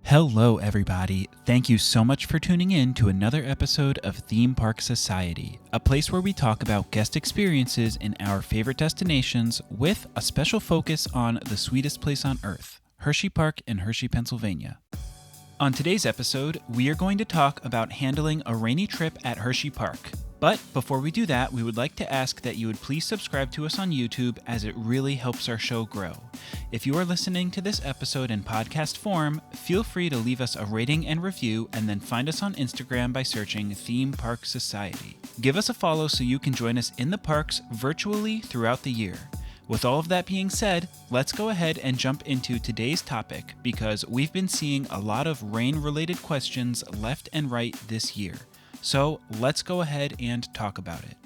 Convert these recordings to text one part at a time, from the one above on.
Hello, everybody. Thank you so much for tuning in to another episode of Theme Park Society, a place where we talk about guest experiences in our favorite destinations with a special focus on the sweetest place on earth, Hershey Park in Hershey, Pennsylvania. On today's episode, we are going to talk about handling a rainy trip at Hershey Park. But before we do that, we would like to ask that you would please subscribe to us on YouTube, as it really helps our show grow. If you are listening to this episode in podcast form, feel free to leave us a rating and review, and then find us on Instagram by searching Theme Park Society. Give us a follow so you can join us in the parks virtually throughout the year. With all of that being said, let's go ahead and jump into today's topic, because we've been seeing a lot of rain-related questions left and right this year. So let's go ahead and talk about it.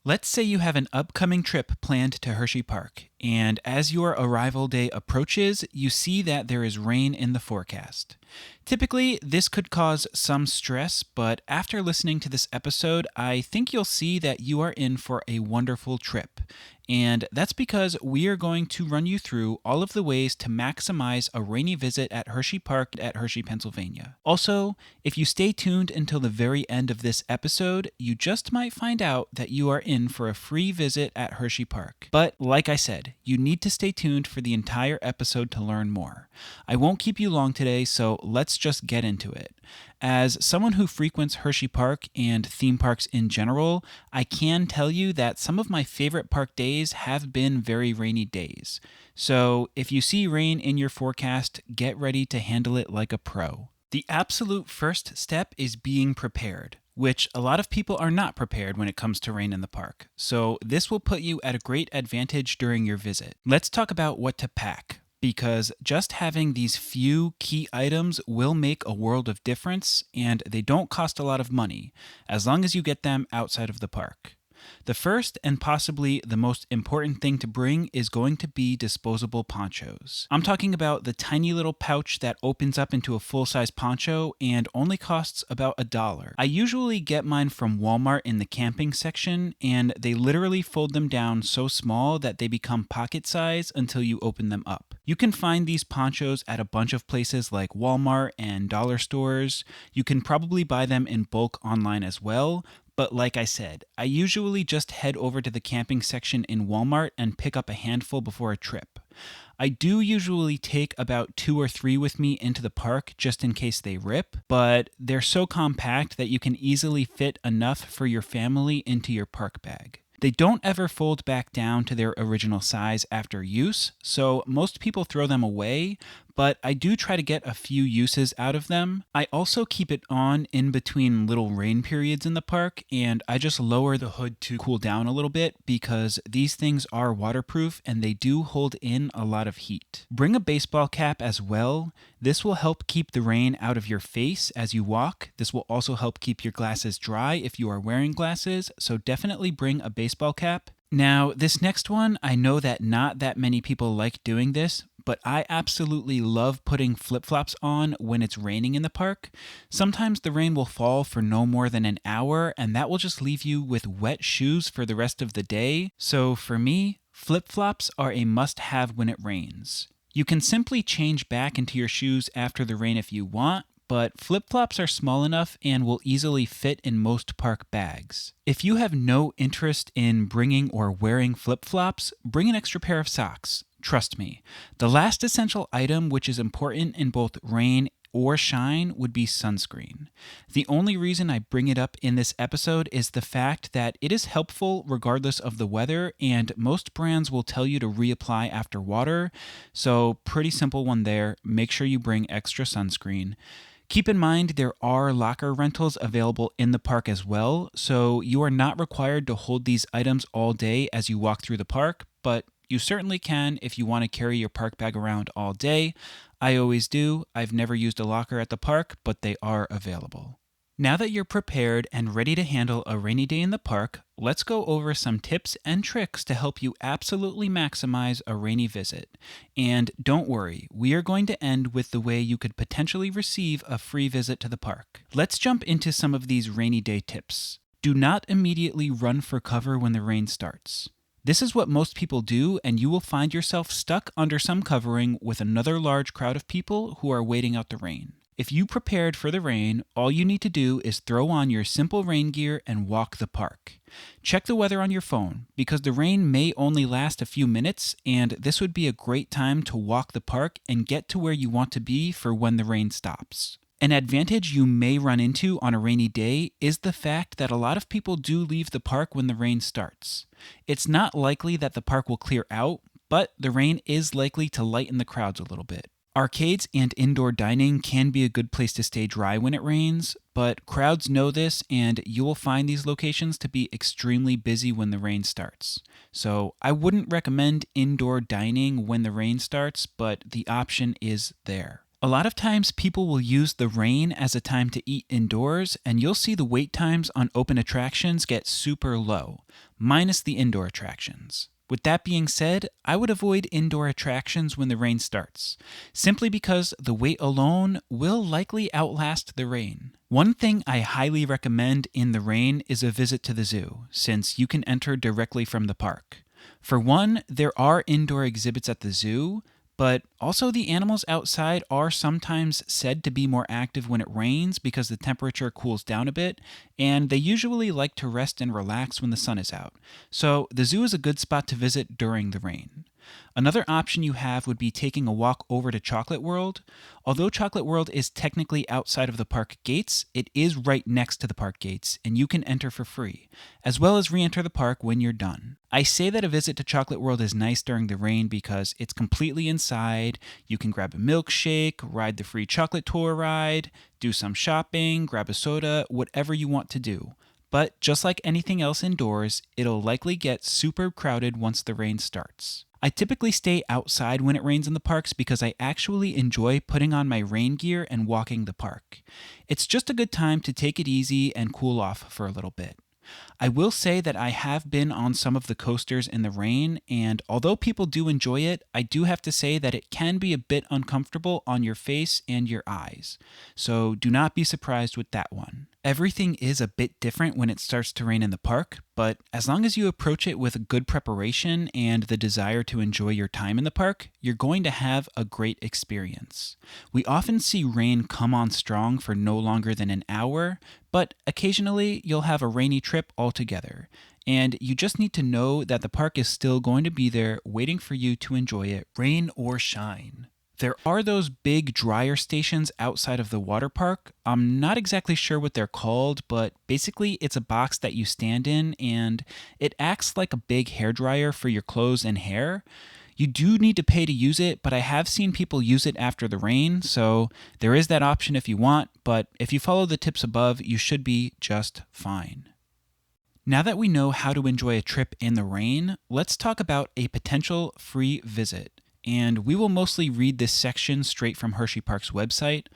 Let's say you have an upcoming trip planned to Hershey Park, and as your arrival day approaches, you see that there is rain in the forecast. Typically, this could cause some stress, but after listening to this episode, I think you'll see that you are in for a wonderful trip. And that's because we are going to run you through all of the ways to maximize a rainy visit at Hershey Park at Hershey, Pennsylvania. Also, if you stay tuned until the very end of this episode, you just might find out that you are in for a free visit at Hershey Park. But like I said, you need to stay tuned for the entire episode to learn more. I won't keep you long today, so let's just get into it. As someone who frequents Hershey Park and theme parks in general, I can tell you that some of my favorite park days have been very rainy days. So if you see rain in your forecast, get ready to handle it like a pro. The absolute first step is being prepared, which a lot of people are not prepared when it comes to rain in the park. So this will put you at a great advantage during your visit. Let's talk about what to pack, because just having these few key items will make a world of difference, and they don't cost a lot of money, as long as you get them outside of the park. The first and possibly the most important thing to bring is going to be disposable ponchos. I'm talking about the tiny little pouch that opens up into a full-size poncho and only costs about $1. I usually get mine from Walmart in the camping section, and they literally fold them down so small that they become pocket size until you open them up. You can find these ponchos at a bunch of places like Walmart and dollar stores. You can probably buy them in bulk online as well. But like I said, I usually just head over to the camping section in Walmart and pick up a handful before a trip. I do usually take about 2 or 3 with me into the park just in case they rip, but they're so compact that you can easily fit enough for your family into your park bag. They don't ever fold back down to their original size after use, so most people throw them away, but I do try to get a few uses out of them. I also keep it on in between little rain periods in the park, and I just lower the hood to cool down a little bit, because these things are waterproof and they do hold in a lot of heat. Bring a baseball cap as well. This will help keep the rain out of your face as you walk. This will also help keep your glasses dry if you are wearing glasses, so definitely bring a baseball cap. Now, this next one, I know that not that many people like doing this, but I absolutely love putting flip-flops on when it's raining in the park. Sometimes the rain will fall for no more than an hour, and that will just leave you with wet shoes for the rest of the day. So for me, flip-flops are a must-have when it rains. You can simply change back into your shoes after the rain if you want, but flip-flops are small enough and will easily fit in most park bags. If you have no interest in bringing or wearing flip-flops, bring an extra pair of socks. Trust me. The last essential item, which is important in both rain or shine, would be sunscreen. The only reason I bring it up in this episode is the fact that it is helpful regardless of the weather, and most brands will tell you to reapply after water. So pretty simple one there. Make sure you bring extra sunscreen. Keep in mind there are locker rentals available in the park as well, so you are not required to hold these items all day as you walk through the park, but you certainly can if you want to carry your park bag around all day. I always do. I've never used a locker at the park, but they are available. Now that you're prepared and ready to handle a rainy day in the park, let's go over some tips and tricks to help you absolutely maximize a rainy visit. And don't worry, we are going to end with the way you could potentially receive a free visit to the park. Let's jump into some of these rainy day tips. Do not immediately run for cover when the rain starts. This is what most people do, and you will find yourself stuck under some covering with another large crowd of people who are waiting out the rain. If you prepared for the rain, all you need to do is throw on your simple rain gear and walk the park. Check the weather on your phone, because the rain may only last a few minutes, and this would be a great time to walk the park and get to where you want to be for when the rain stops. An advantage you may run into on a rainy day is the fact that a lot of people do leave the park when the rain starts. It's not likely that the park will clear out, but the rain is likely to lighten the crowds a little bit. Arcades and indoor dining can be a good place to stay dry when it rains, but crowds know this, and you will find these locations to be extremely busy when the rain starts. So I wouldn't recommend indoor dining when the rain starts, but the option is there. A lot of times people will use the rain as a time to eat indoors, and you'll see the wait times on open attractions get super low, minus the indoor attractions. With that being said, I would avoid indoor attractions when the rain starts, simply because the wait alone will likely outlast the rain. One thing I highly recommend in the rain is a visit to the zoo, since you can enter directly from the park. For one, there are indoor exhibits at the zoo, but also the animals outside are sometimes said to be more active when it rains because the temperature cools down a bit, and they usually like to rest and relax when the sun is out. So the zoo is a good spot to visit during the rain. Another option you have would be taking a walk over to Chocolate World. Although Chocolate World is technically outside of the park gates, it is right next to the park gates, and you can enter for free, as well as re-enter the park when you're done. I say that a visit to Chocolate World is nice during the rain because it's completely inside. You can grab a milkshake, ride the free chocolate tour ride, do some shopping, grab a soda, whatever you want to do. But just like anything else indoors, it'll likely get super crowded once the rain starts. I typically stay outside when it rains in the parks because I actually enjoy putting on my rain gear and walking the park. It's just a good time to take it easy and cool off for a little bit. I will say that I have been on some of the coasters in the rain, and although people do enjoy it, I do have to say that it can be a bit uncomfortable on your face and your eyes. So do not be surprised with that one. Everything is a bit different when it starts to rain in the park, but as long as you approach it with a good preparation and the desire to enjoy your time in the park, you're going to have a great experience. We often see rain come on strong for no longer than an hour, but occasionally you'll have a rainy trip altogether, and you just need to know that the park is still going to be there waiting for you to enjoy it, rain or shine. There are those big dryer stations outside of the water park. I'm not exactly sure what they're called, but basically it's a box that you stand in and it acts like a big hairdryer for your clothes and hair. You do need to pay to use it, but I have seen people use it after the rain, so there is that option if you want, but if you follow the tips above, you should be just fine. Now that we know how to enjoy a trip in the rain, let's talk about a potential free visit. And we will mostly read this section straight from HersheyPark's website.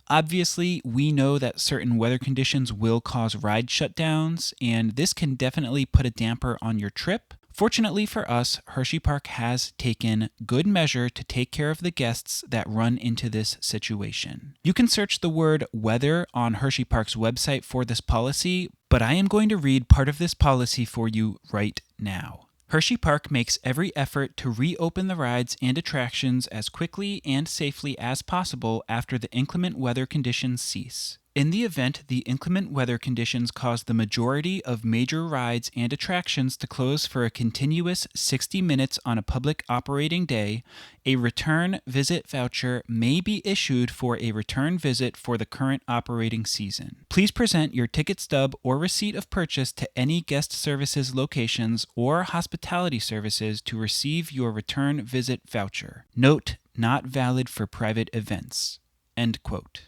Obviously, we know that certain weather conditions will cause ride shutdowns, and this can definitely put a damper on your trip. Fortunately for us, HersheyPark has taken good measure to take care of the guests that run into this situation. You can search the word weather on HersheyPark's website for this policy, but I am going to read part of this policy for you right now. HersheyPark makes every effort to reopen the rides and attractions as quickly and safely as possible after the inclement weather conditions cease. In the event the inclement weather conditions cause the majority of major rides and attractions to close for a continuous 60 minutes on a public operating day, a return visit voucher may be issued for a return visit for the current operating season. Please present your ticket stub or receipt of purchase to any guest services locations or hospitality services to receive your return visit voucher. Note, not valid for private events. End quote.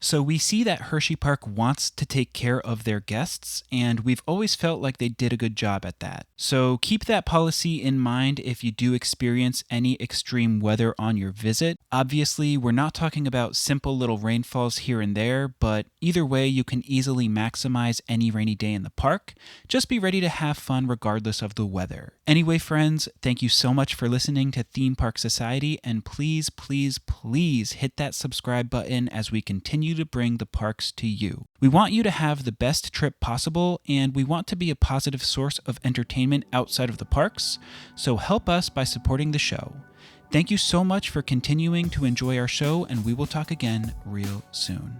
So we see that HersheyPark wants to take care of their guests, and we've always felt like they did a good job at that. So keep that policy in mind if you do experience any extreme weather on your visit. Obviously, we're not talking about simple little rainfalls here and there, but either way, you can easily maximize any rainy day in the park. Just be ready to have fun regardless of the weather. Anyway, friends, thank you so much for listening to Theme Park Society, and please, please, please hit that subscribe button as we continue to bring the parks to you. We want you to have the best trip possible, and we want to be a positive source of entertainment outside of the parks, so help us by supporting the show. Thank you so much for continuing to enjoy our show, and we will talk again real soon.